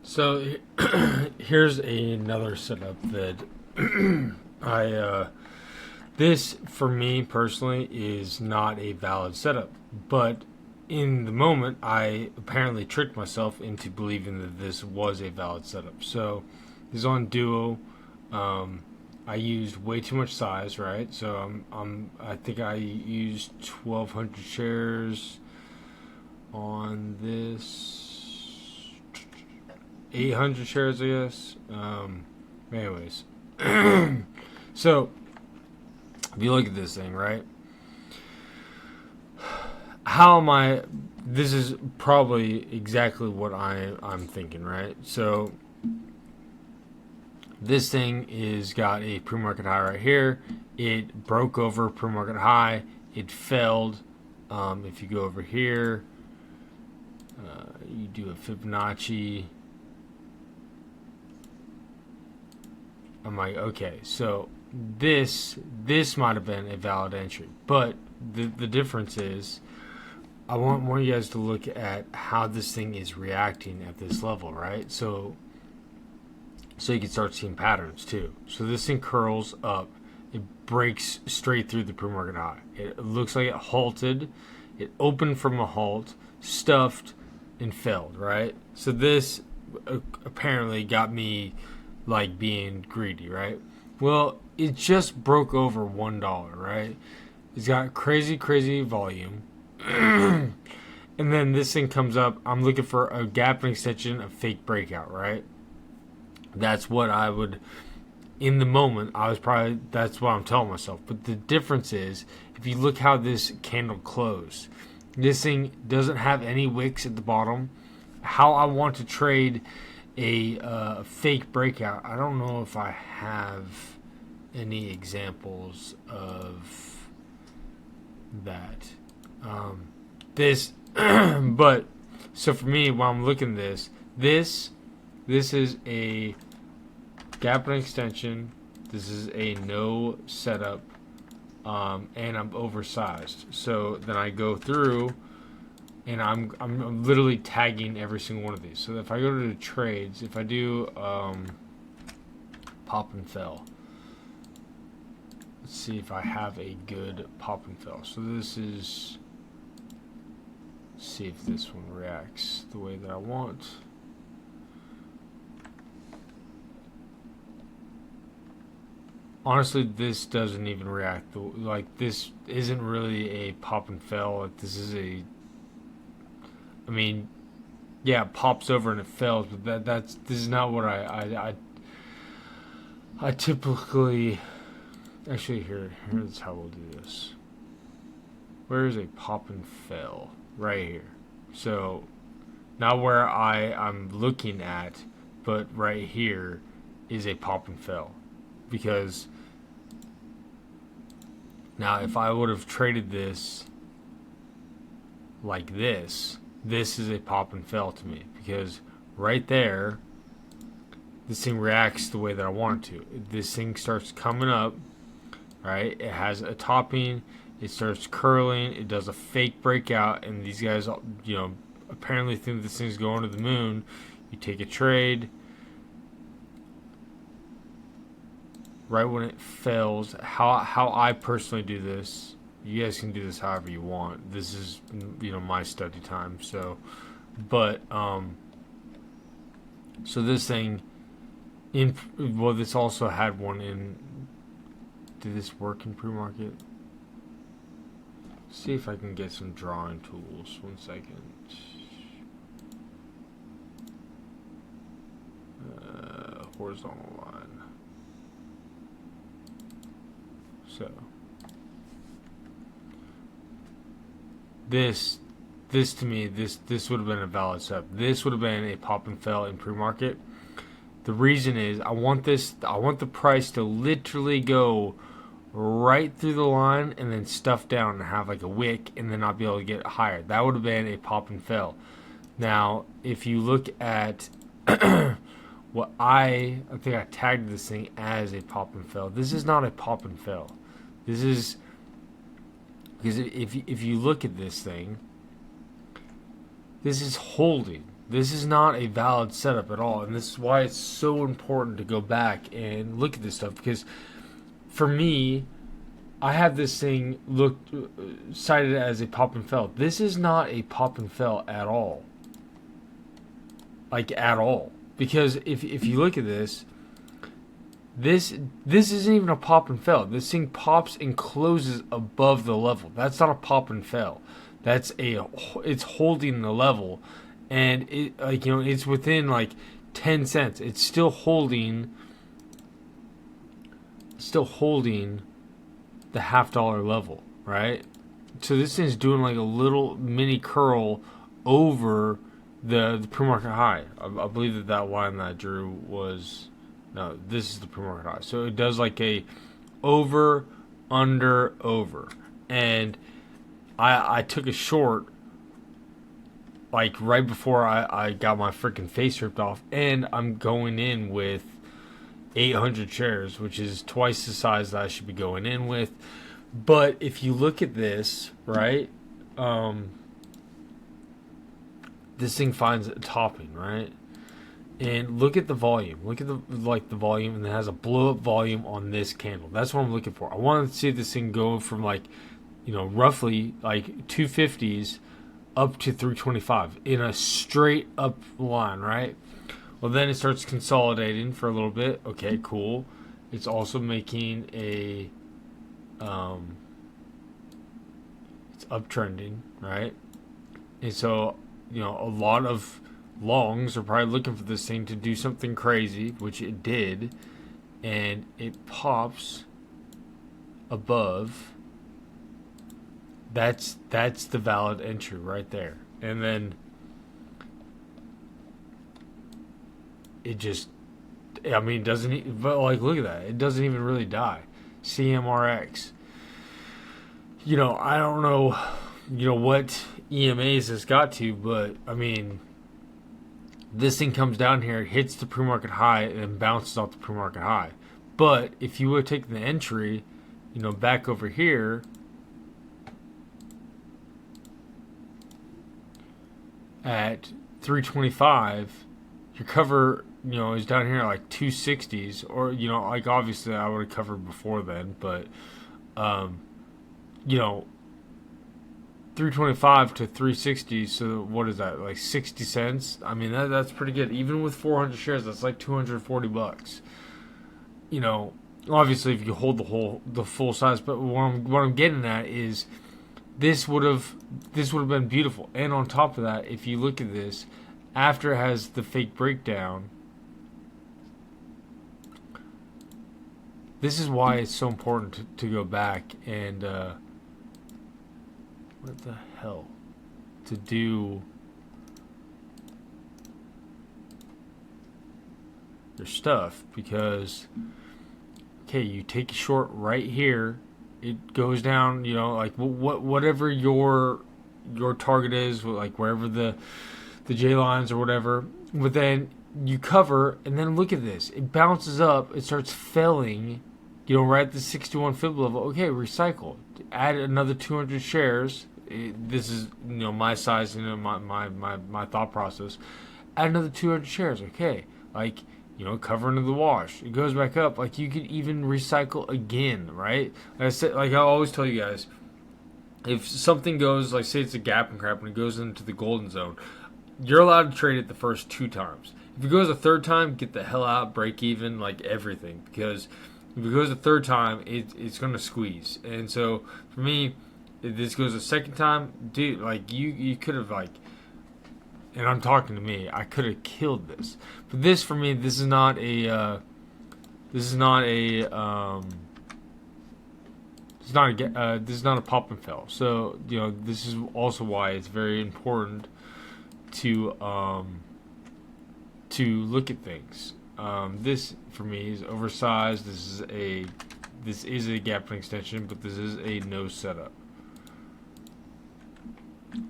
So here's another setup that I this for me personally is not a valid setup, but in the moment I apparently tricked myself into believing that this was a valid setup. So this is on Duo. Um, I used way too much size, right? So I think I used 1,200 shares on this. 800 shares, I guess. Anyways, so if you look at this thing, right? How am I? This is probably exactly what I'm thinking, right? So this thing is got a pre-market high right here. It broke over pre-market high. It failed. If you go over here, you do a Fibonacci. I'm like, okay, so this might have been a valid entry, but the difference is, I want you guys to look at how this thing is reacting at this level, right? So you can start seeing patterns too. So this thing curls up, it breaks straight through the pre-market high. It looks like it halted, it opened from a halt, stuffed, and failed, right? So this apparently got me like being greedy, right? Well, it just broke over $1, right? It's got crazy volume. And then this thing comes up. I'm looking for a gap and extension, a fake breakout, right? That's what I would, in the moment, that's what I'm telling myself. But the difference is, if you look how this candle closed, this thing doesn't have any wicks at the bottom. How I want to trade a fake breakout, I don't know if I have any examples of that. But so for me, while I'm looking at this is a gap and extension. This is a no setup, and I'm oversized. So then I go through, and I'm literally tagging every single one of these. So if I go to the trades, if I do pop and fell, let's see if I have a good pop and fell. So this is, see if this one reacts the way that I want. Honestly, this doesn't even react. Like, this isn't really a pop and fell. This is a, I mean, yeah, it pops over and it fails, but this is not what I typically. Actually, here's how we'll do this. Where is a pop and fail? Right here. So, not where I'm looking at, but right here is a pop and fail. Because now if I would have traded this like this is a pop and fail to me. Because right there, this thing reacts the way that I want it to. This thing starts coming up, right? It has a topping. It starts curling. It does a fake breakout, and these guys, apparently think this thing's going to the moon. You take a trade. Right when it fails, how I personally do this, you guys can do this however you want. This is, my study time. So, but so this thing, this also had one in. Did this work in pre-market? See if I can get some drawing tools. 1 second. Horizontal line. So this to me, this would have been a valid setup. This would have been a pop and fell in pre-market. The reason is I want the price to literally go right through the line and then stuff down and have like a wick and then not be able to get higher. That would have been a pop and fell. Now, if you look at what I think I tagged this thing as a pop and fell. This is not a pop and fell. This is, because if you look at this thing, this is holding. This is not a valid setup at all, and this is why it's so important to go back and look at this stuff. Because for me, I have this thing cited as a pop and fail. This is not a pop and fail at all, like at all. Because if you look at this, this isn't even a pop and fail. This thing pops and closes above the level. That's not a pop and fail. It's holding the level, and it's within like 10 cents. It's still holding the $half level, right? So this thing's doing like a little mini curl over the pre-market high. I believe that line that I drew was, no, this is the pre-market high. So it does like a over, under, over. And I took a short like right before I got my freaking face ripped off, and I'm going in with 800 shares, which is twice the size that I should be going in with. But if you look at this, right, this thing finds a topping, right? And look at the volume. Look at the volume, and it has a blow up volume on this candle. That's what I'm looking for. I want to see this thing go from like, roughly like 250s up to 325 in a straight up line, right? Well, then it starts consolidating for a little bit. Okay, cool. It's also making a it's uptrending, right? And so, a lot of longs are probably looking for this thing to do something crazy, which it did, and it pops above. That's the valid entry right there. And then it just, doesn't, but like, look at that. It doesn't even really die. CMRX. I don't know, what EMAs has got to, but this thing comes down here, hits the pre-market high, and then bounces off the pre-market high. But if you would take the entry, back over here, at 325, your cover, is down here at like 260s, or, like obviously I would have covered before then, but, 325 to 360, so what is that, like 60 cents? That's pretty good. Even with 400 shares, that's like $240. Obviously if you hold the full size, but what I'm getting at is this would have been beautiful. And on top of that, if you look at this, after it has the fake breakdown, this is why it's so important to go back and what the hell to do your stuff, because you take a short right here, it goes down, like whatever your target is, like wherever the J lines or whatever, but then you cover, and then look at this, it bounces up, it starts filling, right at the 61 fib level. Okay, recycle, add another 200 shares. This is my size, my thought process. Add another 200 shares. Okay, like cover into the wash. It goes back up. Like you could even recycle again, right? Like I said, like I always tell you guys, if something goes, like say it's a gap and crap, and it goes into the golden zone, you're allowed to trade it the first 2 times. If it goes a third time, get the hell out, break even, like everything, because if it goes a third time, it's gonna squeeze. And so for me, if this goes a second time, dude, like you could have like. And I'm talking to me. I could have killed this, but this for me, this is not a pop and fail. So this is also why it's very important to look at things. This for me is oversized. This is a gap extension, but this is a no setup.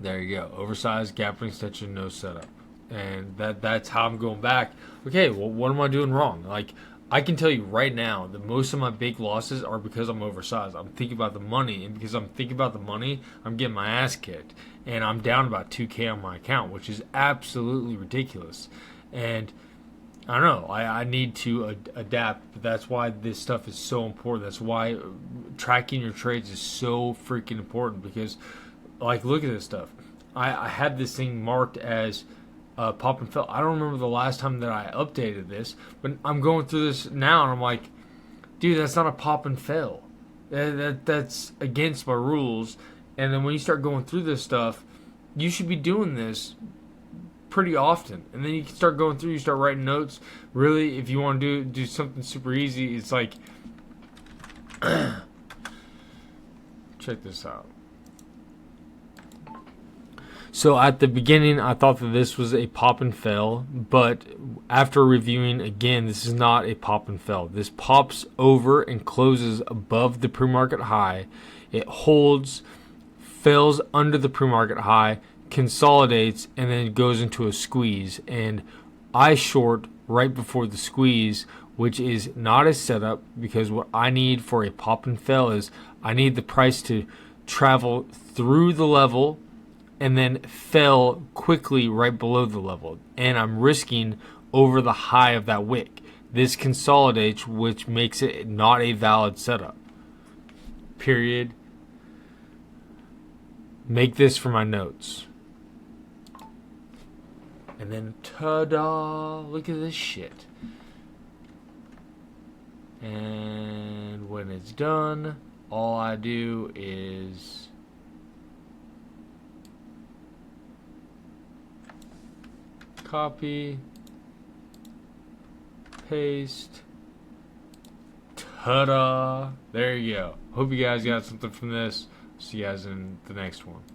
There you go. Oversized gap extension, no setup. And that's how I'm going back. Okay, well, what am I doing wrong? Like, I can tell you right now that most of my big losses are because I'm oversized. I'm thinking about the money, and because I'm thinking about the money, I'm getting my ass kicked, and I'm down about 2K on my account, which is absolutely ridiculous. And I don't know. I need to adapt. But that's why this stuff is so important. That's why tracking your trades is so freaking important. Because, like, look at this stuff. I had this thing marked as pop and fail. I don't remember the last time that I updated this, but I'm going through this now, and I'm like, dude, that's not a pop and fail. That's against my rules. And then when you start going through this stuff, you should be doing this pretty often, and then you can start going through. You start writing notes. Really, if you want to do something super easy, it's like check this out. So at the beginning, I thought that this was a pop and fail, but after reviewing again, this is not a pop and fail. This pops over and closes above the pre-market high. It holds, fails under the pre-market high, consolidates, and then goes into a squeeze. And I short right before the squeeze, which is not a setup, because what I need for a pop and fail is I need the price to travel through the level and then fell quickly right below the level, and I'm risking over the high of that wick. This consolidates, which makes it not a valid setup. Period. Make this for my notes. And then, ta-da, look at this shit. And when it's done, all I do is copy, paste, ta-da, there you go. Hope you guys got something from this. See you guys in the next one.